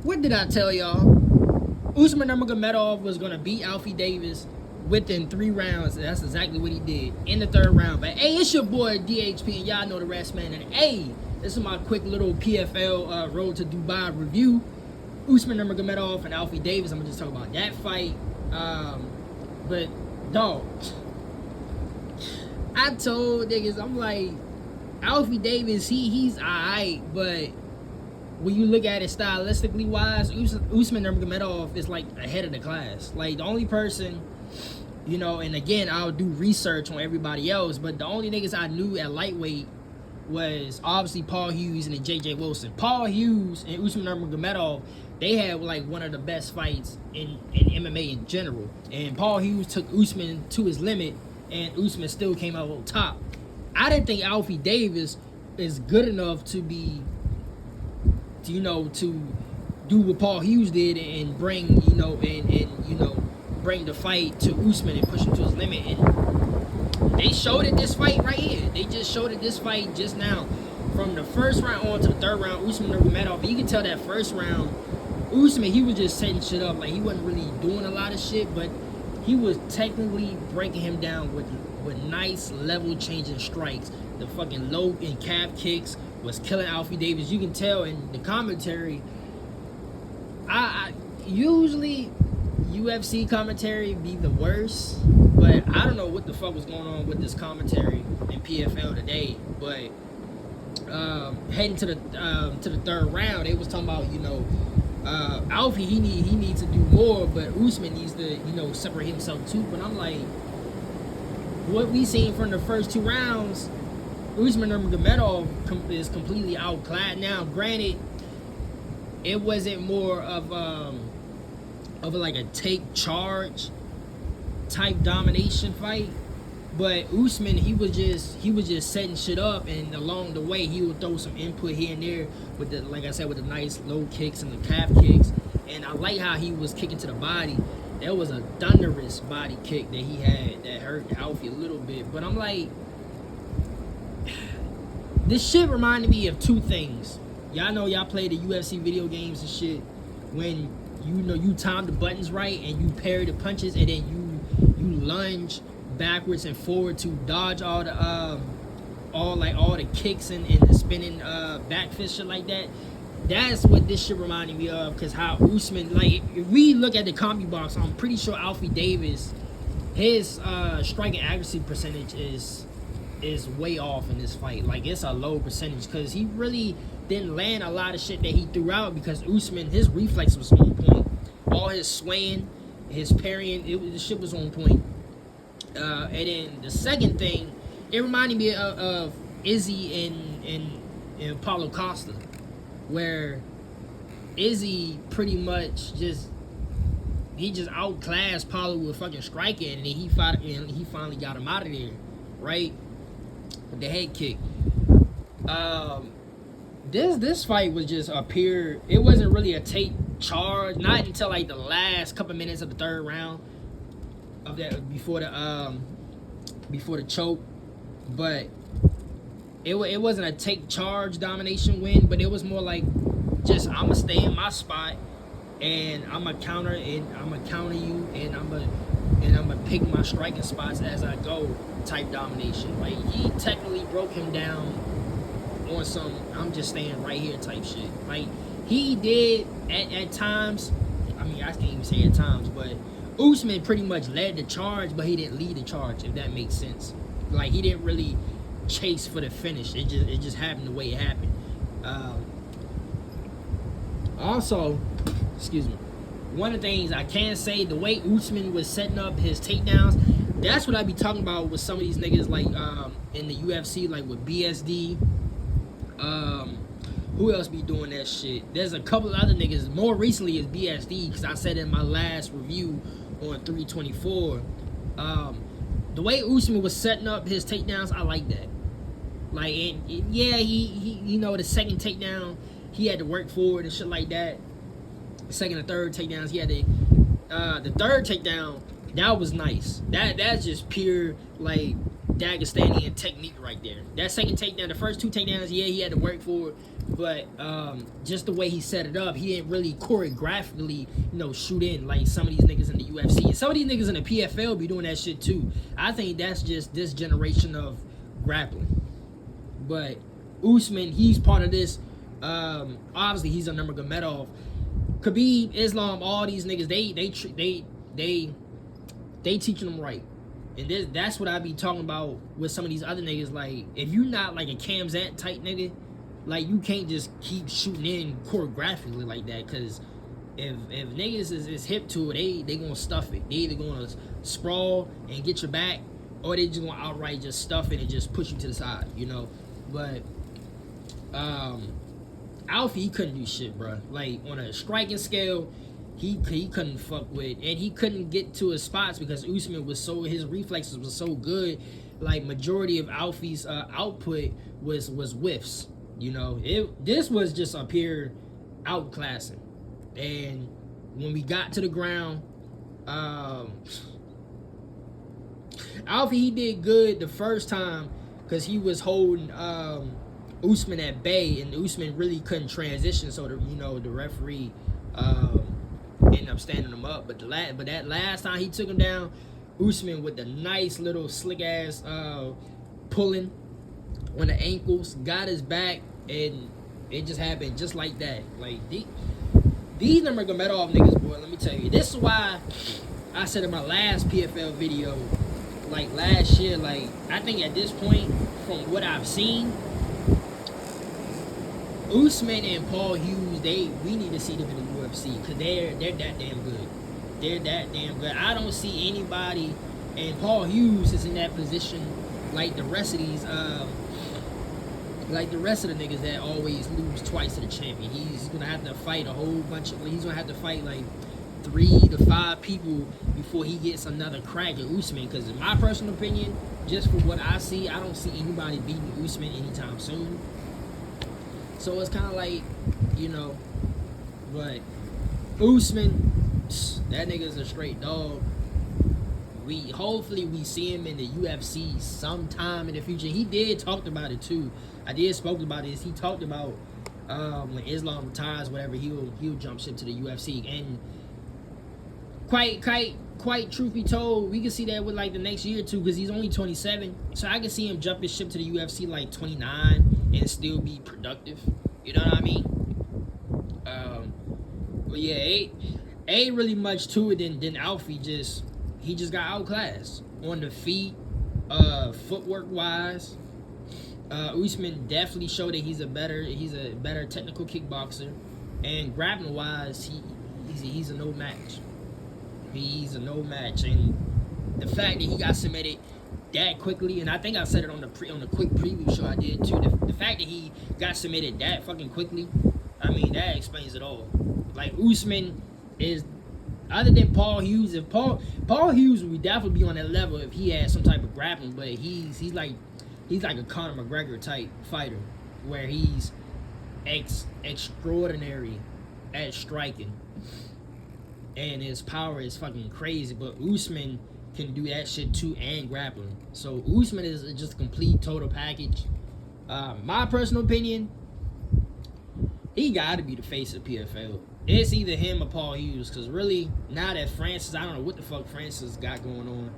What did I tell y'all? Usman Nurmagomedov was gonna beat Alfie Davis within 3 rounds. That's exactly what he did in the 3rd round. But hey, it's your boy DHP, and y'all know the rest, man. And hey, this is my quick little PFL Road to Dubai review. Usman Nurmagomedov and Alfie Davis. I'm gonna just talk about that fight. But dog, I told niggas, I'm like, Alfie Davis, he's alright, but when you look at it stylistically wise, Usman Nurmagomedov is like ahead of the class. Like the only person, you know, and again, I'll do research on everybody else, but the only niggas I knew at lightweight was obviously Paul Hughes and then JJ Wilson. Paul Hughes and Usman Nurmagomedov, they had like one of the best fights in MMA in general. And Paul Hughes took Usman to his limit, and Usman still came out on top. I didn't think Alfie Davis is good enough to be, you know, to do what Paul Hughes did and bring, you know, bring the fight to Usman and push him to his limit. And they showed it this fight right here. They just showed it this fight just now. From the 1st round on to the 3rd round, Usman Nurmagomedov, you can tell that 1st round, Usman, he was just setting shit up. Like, he wasn't really doing a lot of shit, but he was technically breaking him down with nice level changing strikes. The fucking low and calf kicks was killing Alfie Davis. You can tell in the commentary. I usually UFC commentary be the worst, but I don't know what the fuck was going on with this commentary in PFL today. But heading to the 3rd round, they was talking about, you know, Alfie he needs to do more, but Usman needs to, you know, separate himself too. But I'm like, what we seen from the first 2 rounds, Usman Nurmagomedov is completely outclassed. Now, granted, it wasn't more of like a take charge type domination fight, but Usman he was just setting shit up, and along the way he would throw some input here and there with the, like I said, with the nice low kicks and the calf kicks. And I like how he was kicking to the body. There was a thunderous body kick that he had that hurt Alfie a little bit. But I'm like, this shit reminded me of 2 things. Y'all know y'all play the UFC video games and shit. When you know you time the buttons right and you parry the punches, and then you lunge backwards and forward to dodge all the kicks and the spinning back fist shit like that. That's what this shit reminded me of, because how Usman, like, if we look at the combi box, I'm pretty sure Alfie Davis, his striking accuracy percentage is way off in this fight. Like, it's a low percentage, because he really didn't land a lot of shit that he threw out, because Usman, his reflex was on point. All his swaying, his parrying, the shit was on point. And then the second thing, it reminded me of Izzy and Paulo Costa, where Izzy pretty much just outclassed Paulo with fucking striking, and then he finally got him out of there, right? With the head kick. This fight was just a pure. It wasn't really a take charge, not until like the last couple minutes of the 3rd round of that, before the choke. But it wasn't a take charge domination win, but it was more like, just, I'm gonna stay in my spot, and I'm gonna counter you, and I'm gonna pick my striking spots as I go type domination. Like, he technically broke him down on some I'm just staying right here type shit. Like, he did at times. I mean, I can't even say at times, but Usman pretty much led the charge, but he didn't lead the charge, if that makes sense. Like, he didn't really chase for the finish. It just happened the way it happened. Also, excuse me, one of the things I can say, the way Usman was setting up his takedowns, that's what I be talking about with some of these niggas, like in the UFC, like with BSD. Who else be doing that shit? There's a couple other niggas. More recently is BSD, because I said in my last review on 324, the way Usman was setting up his takedowns, I like that. Like, yeah, he you know, the second takedown, he had to work forward and shit like that. The second and third takedowns, he had to. The 3rd takedown, that was nice. That's just pure, like, Dagestani technique right there. That second takedown, the first two takedowns, yeah, he had to work for it, but just the way he set it up, he didn't really choreographically, shoot in like some of these niggas in the UFC. And some of these niggas in the PFL be doing that shit too. I think that's just this generation of grappling. But Usman, he's part of this. Obviously, he's a Nurmagomedov. Khabib, Islam, all these niggas, they teaching them right. And that's what I be talking about with some of these other niggas. Like, if you not like a Cam Zant type nigga, like, you can't just keep shooting in choreographically like that. Because if niggas is hip to it, they gonna stuff it. They either gonna sprawl and get your back, or they just gonna outright just stuff it and just push you to the side, But Alfie, he couldn't do shit, bro. Like, on a striking scale, he couldn't fuck with, and he couldn't get to his spots because Usman was his reflexes was so good. Like, majority of Alfie's output was whiffs. This was just up here outclassing. And when we got to the ground, Alfie, he did good the first time because he was holding Usman at bay, and Usman really couldn't transition, so the referee ended up standing him up. But that last time he took him down, Usman with the nice little slick ass pulling on the ankles, got his back, and it just happened just like that. Like, these Nurmagomedov niggas, boy, let me tell you, this is why I said in my last PFL video, like last year, like, I think at this point, from what I've seen, Usman and Paul Hughes, we need to see them in the UFC because they're that damn good. They're that damn good. I don't see anybody, and Paul Hughes is in that position like the rest of these, like the rest of the niggas that always lose twice to the champion. He's gonna have to fight a whole bunch of. He's gonna have to fight like 3 to 5 people before he gets another crack at Usman. Because in my personal opinion, just from what I see, I don't see anybody beating Usman anytime soon. So it's kind of like, but Usman, that nigga's a straight dog. Hopefully we see him in the UFC sometime in the future. He did talk about it too. I did spoke about this. He talked about when Islam retires, whatever, he'll jump ship to the UFC. And quite truth be told, we can see that with like the next year or two because he's only 27. So I can see him jumping ship to the UFC like 29 and still be productive. You know what I mean? But yeah, ain't really much to it than Alfie. He just got outclassed on the feet, footwork wise. Usman definitely showed that he's a better technical kickboxer, and grappling wise, he's a no match. He's a no match, and the fact that he got submitted that quickly, and I think I said it on the quick preview show I did too. The fact that he got submitted that fucking quickly, I mean, that explains it all. Like, Usman is, other than Paul Hughes, if Paul Hughes would definitely be on that level if he had some type of grappling, but he's like a Conor McGregor type fighter, where he's extraordinary at striking, and his power is fucking crazy. But Usman can do that shit too and grappling. So Usman is just a complete total package. My personal opinion, he got to be the face of PFL. It's either him or Paul Hughes, because really, now that Francis, I don't know what the fuck Francis got going on.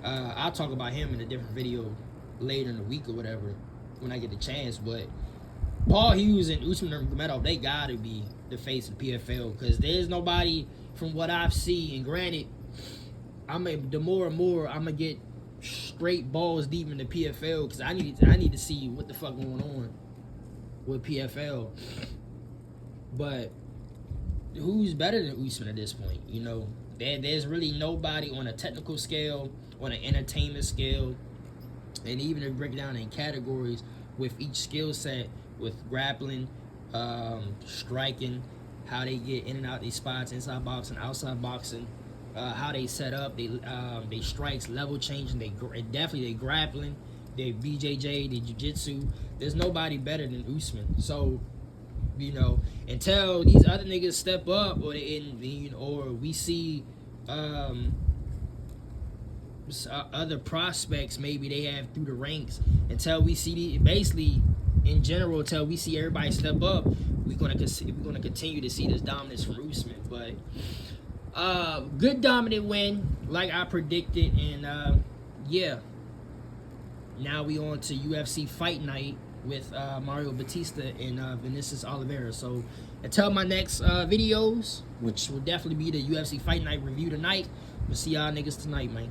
I'll talk about him in a different video later in the week or whatever when I get the chance. But Paul Hughes and Usman Nurmagomedov, they got to be the face of PFL, because there's nobody from what I've seen. And granted, the more and more I'm gonna get straight balls deep in the PFL, because I need to see what the fuck going on with PFL. But who's better than Usman at this point? There's really nobody on a technical scale, on an entertainment scale, and even if you break it down in categories with each skill set, with grappling, striking, how they get in and out these spots, inside boxing, outside boxing, how they set up, they strikes, level changing, they grappling, they BJJ, they jiu-jitsu. There's nobody better than Usman. So, until these other niggas step up, or we see other prospects maybe they have through the ranks until we see basically in general until we see everybody step up. We're gonna continue to see this dominance from Usman, but good dominant win like I predicted, and yeah. Now we on to UFC Fight Night with Mario Batista and Vinicius Oliveira. So until my next videos, which will definitely be the UFC Fight Night review tonight, we'll see y'all niggas tonight, man.